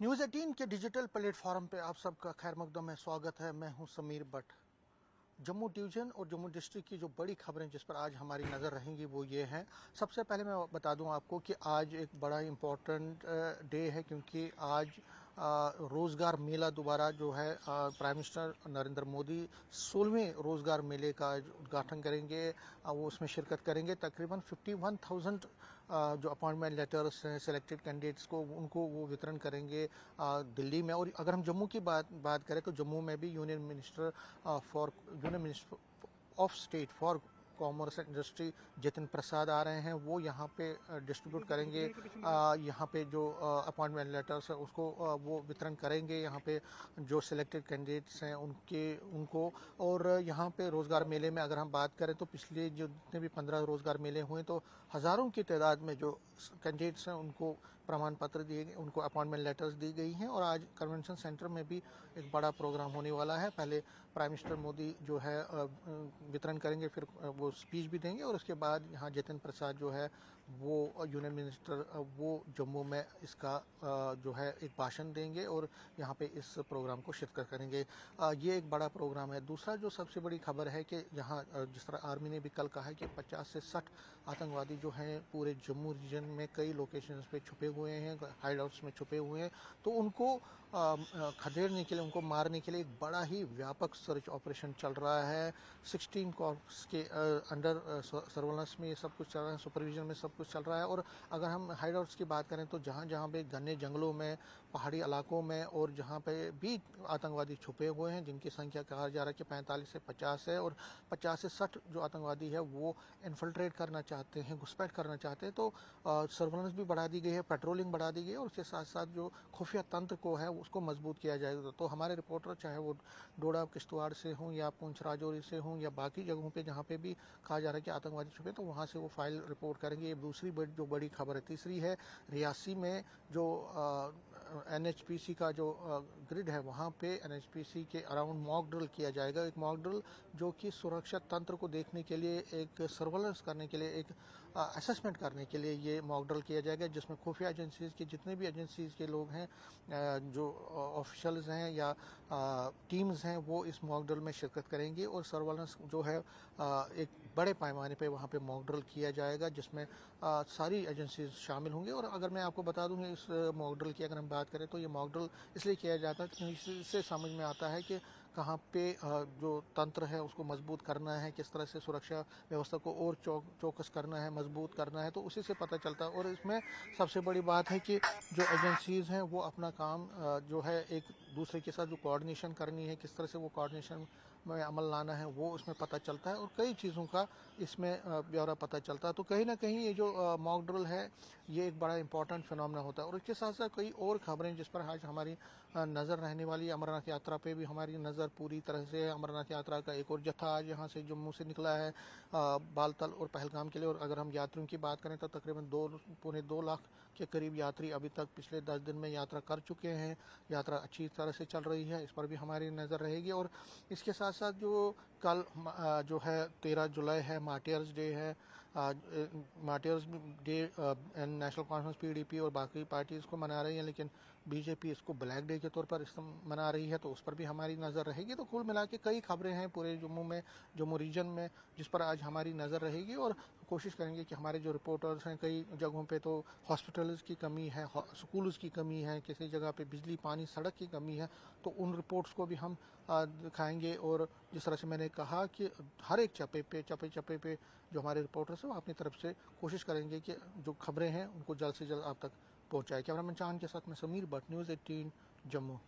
News 18 के digital platform पे आप सबका खैर मकदम है, स्वागत है। मैं हूं समीर भट्ट। जम्मू डिवीज़न और जम्मू डिस्ट्रिक्ट की जो बड़ी खबरें जिस पर आज हमारी नज़र रहेंगी वो ये हैं। सबसे पहले मैं बता दूं आपको कि आज एक बड़ा इम्पोर्टेंट डे है, क्योंकि आज रोज़गार मेला दोबारा जो है प्राइम मिनिस्टर नरेंद्र मोदी 16वें रोज़गार मेले का उद्घाटन करेंगे। वो उसमें शिरकत करेंगे। तकरीबन 51,000 जो अपॉइंटमेंट लेटर्स हैं सिलेक्टेड कैंडिडेट्स को, उनको वो वितरण करेंगे दिल्ली में। और अगर हम जम्मू की बात करें तो जम्मू में भी union minister of state for commerce and industry Jitin Prasada आ रहे हैं। वो यहाँ पे डिस्ट्रीब्यूट करेंगे। यहाँ पे जो अपॉइंटमेंट लेटर्स है उसको वो वितरण करेंगे यहाँ पे जो सिलेक्टेड कैंडिडेट्स हैं उनको। और यहाँ पे रोज़गार मेले में अगर हम बात करें तो पिछले जो जितने भी 15 रोज़गार मेले हुए तो हज़ारों की तादाद में जो कैंडिडेट्स हैं उनको प्रमाण पत्र दिए गए, उनको अपॉइंटमेंट लेटर्स दी गई हैं। और आज कन्वेंशन सेंटर में भी एक बड़ा प्रोग्राम होने वाला है। पहले प्राइम मिनिस्टर मोदी जो है वितरण करेंगे, फिर वो स्पीच भी देंगे, और उसके बाद यहाँ जितिन प्रसाद जो है वो यूनियन मिनिस्टर वो जम्मू में इसका जो है एक भाषण देंगे और यहाँ पे इस प्रोग्राम को शिरकत करेंगे। ये एक बड़ा प्रोग्राम है। दूसरा जो सबसे बड़ी खबर है कि यहाँ जिस तरह आर्मी ने भी कल कहा है कि 50 से 60 आतंकवादी जो हैं पूरे जम्मू रीजन में कई लोकेशंस पे छुपे हुए हैं, हाइड आउट्स में छुपे हुए हैं। तो उनको खदेड़ने के लिए, उनको मारने के लिए एक बड़ा ही व्यापक सर्च ऑपरेशन चल रहा है। 16 कॉर्प्स के अंडर सर्वेलेंस में ये सब कुछ चल रहा है, सुपरविजन में सब कुछ चल रहा है। और अगर हम हाइड आउट्स की बात करें तो जहाँ जहाँ पे घने जंगलों में, पहाड़ी इलाकों में और जहाँ पे भी आतंकवादी छुपे हुए हैं, जिनकी संख्या कहा जा रहा है कि 45 से 50 है, और 50 से 60 जो आतंकवादी है वो इन्फिल्ट्रेट करना चाहते हैं, घुसपैठ करना चाहते हैं। तो सर्वेलेंस भी बढ़ा दी गई है, पेट्रोलिंग बढ़ा दी गई है, और उसके साथ साथ जो खुफिया तंत्र को है उसको मजबूत किया जाएगा। तो हमारे रिपोर्टर चाहे वो डोडा किश्तवाड़ से हों या पुंछ राजौरी से हों या बाकी जगहों पे जहाँ पे भी कहा जा रहा है कि आतंकवादी छुपे, तो वहाँ से वो फाइल रिपोर्ट करेंगे। ये दूसरी जो बड़ी खबर है। तीसरी है रियासी में जो एनएचपीसी का जो ग्रिड है वहाँ पे एनएचपीसी के अराउंड मॉक ड्रिल किया जाएगा। एक मॉक ड्रिल जो कि सुरक्षा तंत्र को देखने के लिए, एक सर्वेलेंस करने के लिए, एक असेसमेंट करने के लिए ये मॉक ड्रिल किया जाएगा, जिसमें खुफिया एजेंसीज के जितने भी एजेंसीज के लोग हैं, जो ऑफिशियल्स हैं या टीम्स हैं, वो इस मॉक ड्रिल में शिरकत करेंगी। और सर्वेलेंस जो है एक बड़े पैमाने पे वहाँ पे मॉक ड्रिल किया जाएगा, जिसमें सारी एजेंसीज शामिल होंगी। और अगर मैं आपको बता दूं इस मॉक ड्रिल की अगर हम बात करें तो ये मॉक ड्रिल इसलिए किया जाता है क्योंकि इससे समझ में आता है कि कहाँ पे जो तंत्र है उसको मजबूत करना है, किस तरह से सुरक्षा व्यवस्था को और चौकस करना है, मजबूत करना है, तो उसी से पता चलता है। और इसमें सबसे बड़ी बात है कि जो एजेंसीज हैं वो अपना काम जो है एक दूसरे के साथ जो कोऑर्डिनेशन करनी है, किस तरह से वो कोऑर्डिनेशन में अमल लाना है, वो उसमें पता चलता है। और कई चीज़ों का इसमें ब्यौरा पता चलता है। तो कहीं ना कहीं ये जो मॉक ड्रिल है ये एक बड़ा इंपॉर्टेंट फिनोमेना होता है। और इसके साथ साथ कई और खबरें जिस पर आज हमारी नज़र रहने वाली है। अमरनाथ यात्रा पे भी हमारी नज़र पूरी तरह से है। अमरनाथ यात्रा का एक और जत्था आज यहाँ से जम्मू से निकला है बालतल और पहलगाम के लिए। और अगर हम यात्रियों की बात करें तो तकरीबन 2.25 लाख के करीब यात्री अभी तक पिछले 10 दिन में यात्रा कर चुके हैं। यात्रा अच्छी तरह से चल रही है, इस पर भी हमारी नज़र रहेगी। और इसके साथ साथ जो कल जो है 13 जुलाई है, मार्टियर्स डे है। Martyrs day national conference PDP और बाकी पार्टीज को मना रही है, लेकिन बीजेपी इसको ब्लैक डे के तौर पर मना रही है, तो उस पर भी हमारी नज़र रहेगी। तो कुल मिला के कई खबरें हैं पूरे जम्मू में, जम्मू रीजन में, जिस पर आज हमारी नज़र रहेगी। और कोशिश करेंगे कि हमारे जो रिपोर्टर्स हैं, कई जगहों पे तो हॉस्पिटल्स की कमी है, स्कूल्स की कमी है, किसी जगह पे बिजली पानी सड़क की कमी है, तो उन रिपोर्ट्स को भी हम दिखाएंगे। और जिस तरह से मैंने कहा कि हर एक चप्पे पे जो हमारे रिपोर्टर्स हैं वो अपनी तरफ से कोशिश करेंगे कि जो खबरें हैं उनको जल्द से जल्द आप तक पहुंचाए। कैमरामैन चांद के साथ मैं समीर भट्ट, न्यूज़ 18 जम्मू।